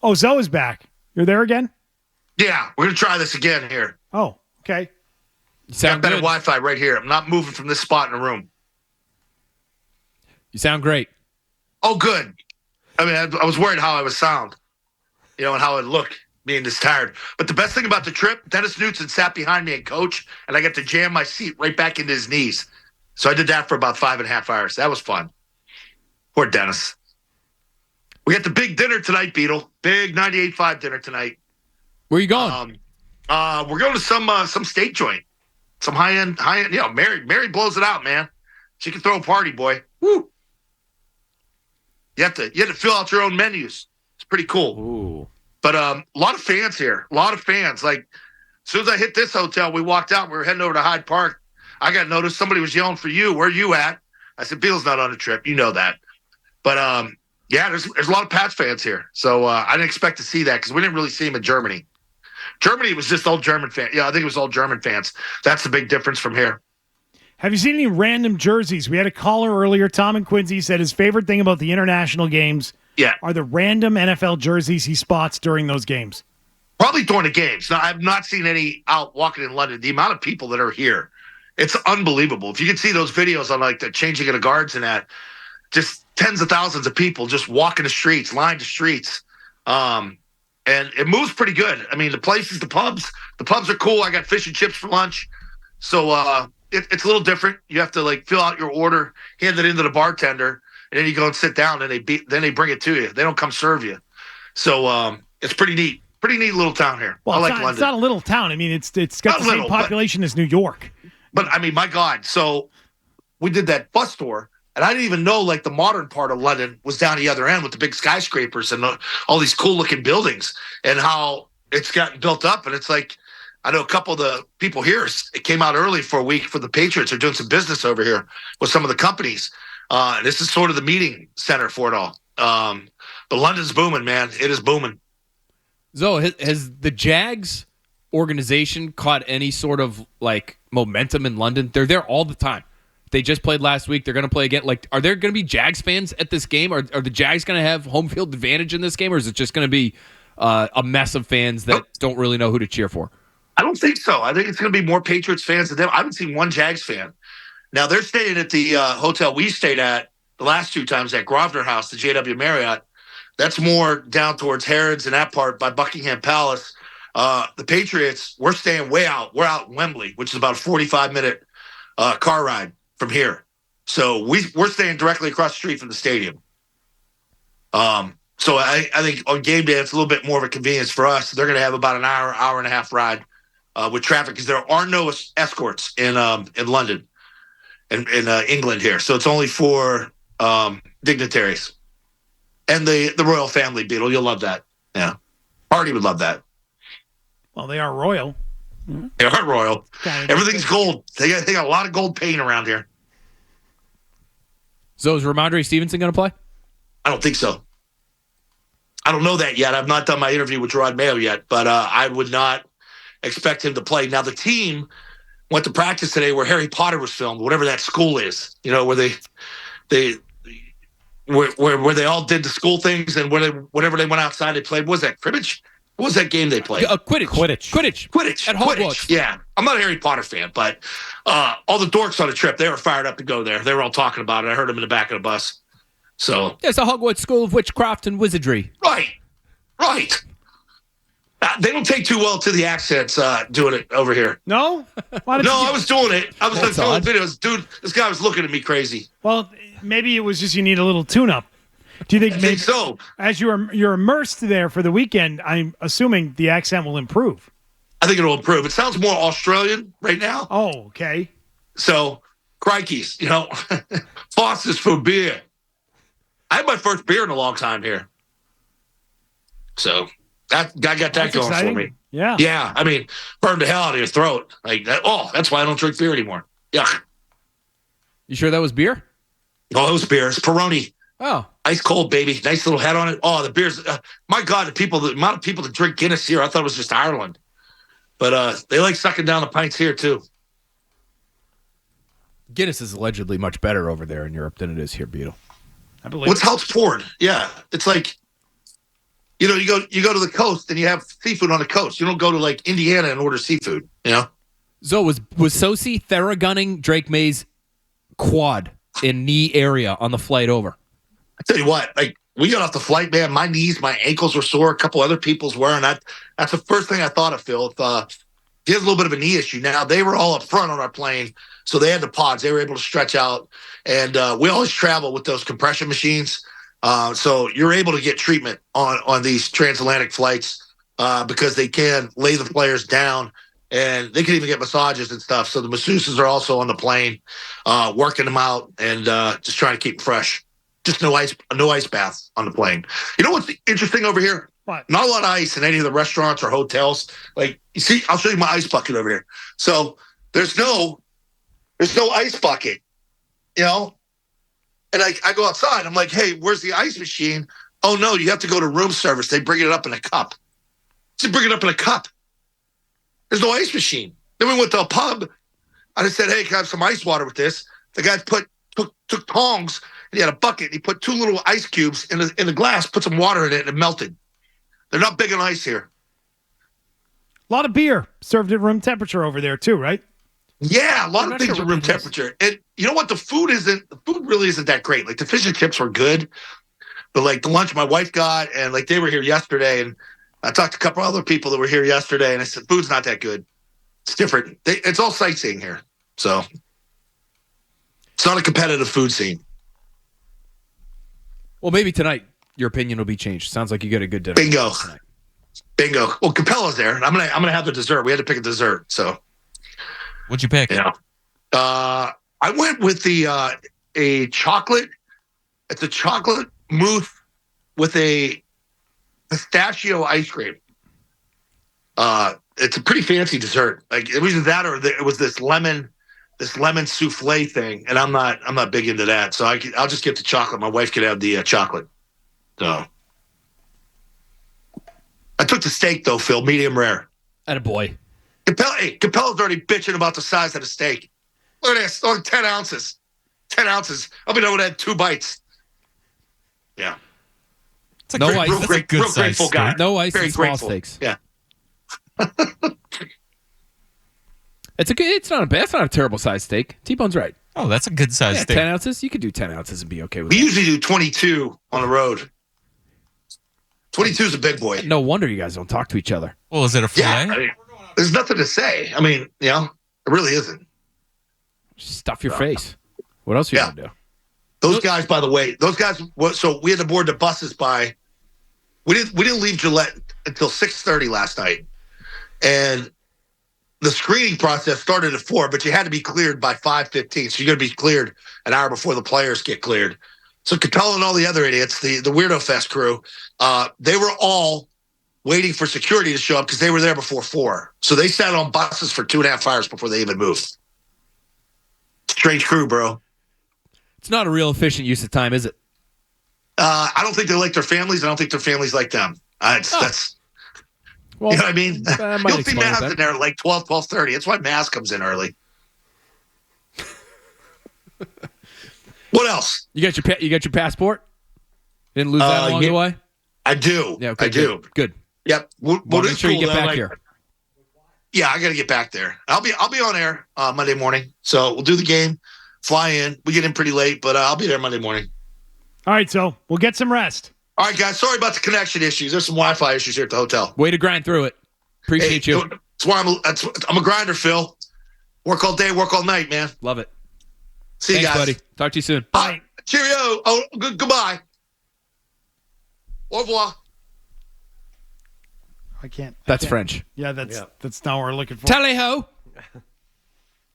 Oh, Zoe is back. You're there again? Yeah, we're going to try this again here. Oh, okay. You sound Got better good. Wi-Fi right here. I'm not moving from this spot in the room. You sound great. Oh, good. I mean, I was worried how I would sound, and how I'd look being this tired. But the best thing about the trip, Dennis Knudsen sat behind me and coach, and I got to jam my seat right back into his knees. So I did that for about 5.5 hours. That was fun. Poor Dennis. We got the big dinner tonight, Beetle. Big 98.5 dinner tonight. Where are you going? We're going to some steak joint. Some high-end. Mary blows it out, man. She can throw a party, boy. Woo. You have to fill out your own menus. It's pretty cool. Ooh. But a lot of fans here. A lot of fans. Like, as soon as I hit this hotel, we walked out. We were heading over to Hyde Park. I got noticed. Somebody was yelling for you. Where are you at? I said, Beal's not on a trip. You know that. But, there's a lot of Pats fans here. So I didn't expect to see that because we didn't really see him in Germany. Germany was just all German fans. Yeah, I think it was all German fans. That's the big difference from here. Have you seen any random jerseys? We had a caller earlier, Tom and Quincy, said his favorite thing about the international games are the random NFL jerseys he spots during those games. Probably during the games. Now, I've not seen any out walking in London. The amount of people that are here, it's unbelievable. If you could see those videos on like the changing of the guards and that, just tens of thousands of people just walking the streets, lined the streets. And it moves pretty good. I mean, the places, the pubs are cool. I got fish and chips for lunch. So it's a little different. You have to like fill out your order, hand it into the bartender, and then you go and sit down and then they bring it to you. They don't come serve you. So it's pretty neat. Pretty neat little town here. Well, I like London. It's London. not a little town. I mean, it's got the same population as New York. But I mean, my God. So we did that bus tour. And I didn't even know, like, the modern part of London was down the other end with the big skyscrapers and all these cool-looking buildings and how it's gotten built up. And it's like, I know a couple of the people here, it came out early for a week for the Patriots. They're doing some business over here with some of the companies. This is sort of the meeting center for it all. But London's booming, man. It is booming. Zoe, has the Jags organization caught any sort of, like, momentum in London? They're there all the time. They just played last week. They're going to play again. Like, are there going to be Jags fans at this game? Are the Jags going to have home field advantage in this game, or is it just going to be a mess of fans that don't really know who to cheer for? I don't think so. I think it's going to be more Patriots fans than them. I haven't seen one Jags fan. Now, they're staying at the hotel we stayed at the last two times at Grosvenor House, the JW Marriott. That's more down towards Harrods and that part by Buckingham Palace. The Patriots, we're staying way out. We're out in Wembley, which is about a 45-minute car ride from here. So we're staying directly across the street from the stadium. So I think on game day, it's a little bit more of a convenience for us. They're going to have about an hour and a half ride with traffic because there are no escorts in London and in England here. So it's only for dignitaries and the royal family, Beetle. You'll love that. Yeah. Hardy would love that. Well, they are royal. They are royal. Everything's gold. They got a lot of gold paint around here. So is Ramondre Stevenson going to play? I don't think so. I don't know that yet. I've not done my interview with Gerard Mayo yet, but I would not expect him to play. Now, the team went to practice today where Harry Potter was filmed, whatever that school is, where they all did the school things and whenever they went outside, they played. What was that, cribbage? What was that game they played? Quidditch. At Hogwarts. Yeah. I'm not a Harry Potter fan, but all the dorks on the trip, they were fired up to go there. They were all talking about it. I heard them in the back of the bus. So it's a Hogwarts School of Witchcraft and Wizardry. Right. They don't take too well to the accents doing it over here. No? I was doing it. I was doing videos. Dude, this guy was looking at me crazy. Well, maybe it was just you need a little tune-up. Do you think I think so? As you're immersed there for the weekend, I'm assuming the accent will improve. I think it'll improve. It sounds more Australian right now. Oh, okay. So, crikeys, Foster's for beer. I had my first beer in a long time here. So, I got that That's going exciting. for me. Yeah. Yeah, I mean, burned the hell out of your throat. Like that. Oh, that's why I don't drink beer anymore. Yuck. You sure that was beer? Oh, it was beer. It's Peroni. Oh. Ice cold, baby. Nice little head on it. Oh, the beers. My God, the amount of people that drink Guinness here, I thought it was just Ireland. But they like sucking down the pints here, too. Guinness is allegedly much better over there in Europe than it is here, Beetle. I believe. What's how it's poured? Yeah. It's like, you go to the coast and you have seafood on the coast. You don't go to like Indiana and order seafood. So was Sosi theragunning Drake May's quad in knee area on the flight over? I tell you what, like we got off the flight, man. My knees, my ankles were sore. A couple other people's were, and that's the first thing I thought of, Phil. If he has a little bit of a knee issue now, they were all up front on our plane, so they had the pods. They were able to stretch out, and we always travel with those compression machines. So you're able to get treatment on these transatlantic flights because they can lay the players down, and they can even get massages and stuff. So the masseuses are also on the plane, working them out and just trying to keep them fresh. Just no ice baths on the plane. You know what's interesting over here? What? Not a lot of ice in any of the restaurants or hotels. Like you see, I'll show you my ice bucket over here. So there's no ice bucket, And I go outside. I'm like, hey, where's the ice machine? Oh no, you have to go to room service. They bring it up in a cup. Just bring it up in a cup. There's no ice machine. Then we went to a pub. I just said, hey, can I have some ice water with this? The guy took tongs. And he had a bucket. And he put 2 little ice cubes in the glass, put some water in it, and it melted. They're not big on ice here. A lot of beer served at room temperature over there too, right? Yeah, a lot of things at room temperature. And you know what? The food really isn't that great. Like the fish and chips were good, but like the lunch my wife got, and like they were here yesterday, and I talked to a couple other people that were here yesterday, and I said food's not that good. It's different. It's all sightseeing here, so it's not a competitive food scene. Well, maybe tonight your opinion will be changed. Sounds like you got a good dinner. Bingo. Well, Capella's there, and I'm gonna have the dessert. We had to pick a dessert, so. What'd you pick? Yeah, I went with a chocolate. It's a chocolate mousse with a pistachio ice cream. It's a pretty fancy dessert. Like it was either that or it was this lemon souffle thing, and I'm not big into that. So I'll just get the chocolate. My wife could have the chocolate. So I took the steak though, Phil, medium rare. Attaboy. Capella's already bitching about the size of the steak. Look at this, only 10 ounces. 10 ounces. I'll be done with that 2 bites. Yeah. It's a real grateful guy. No ice Very and small grateful. steaks. Yeah. It's not a terrible size steak. T-Bone's right. Oh, that's a good size steak. 10 ounces. You could do 10 ounces and be okay with We that. usually do 22 on the road. 22 is a big boy. No wonder you guys don't talk to each other. Well, is it a filet? Yeah, I mean, there's nothing to say. I mean, it really isn't. Stuff your face. What else are you going to do? Those guys, by the way, so we had to board the buses by, we didn't leave Gillette until 6:30 last night. And the screening process started at 4, but you had to be cleared by 5:15. So you're going to be cleared an hour before the players get cleared. So Capella and all the other idiots, the Weirdo Fest crew, they were all waiting for security to show up because they were there before 4. So they sat on buses for 2.5 hours before they even moved. Strange crew, bro. It's not a real efficient use of time, is it? I don't think they like their families. I don't think their families like them. That's, well, you know what I mean? You'll see Maz that. in there at like 12:30. That's why Maz comes in early. What else? You got your passport? Didn't lose that along the way? I do. Yeah, okay, I do. Good. Yep. Well, make sure you get back here. Yeah, I got to get back there. I'll be on air Monday morning. So we'll do the game, fly in. We get in pretty late, but I'll be there Monday morning. All right, so we'll get some rest. All right, guys. Sorry about the connection issues. There's some Wi-Fi issues here at the hotel. Way to grind through it. Appreciate you. That's why I'm a grinder, Phil. Work all day, work all night, man. Love it. See you Thanks, guys, buddy. Talk to you soon. Bye. Cheerio. Oh, goodbye. Au revoir. I can't. That's French. Yeah, that's not what we're looking for. Tally ho.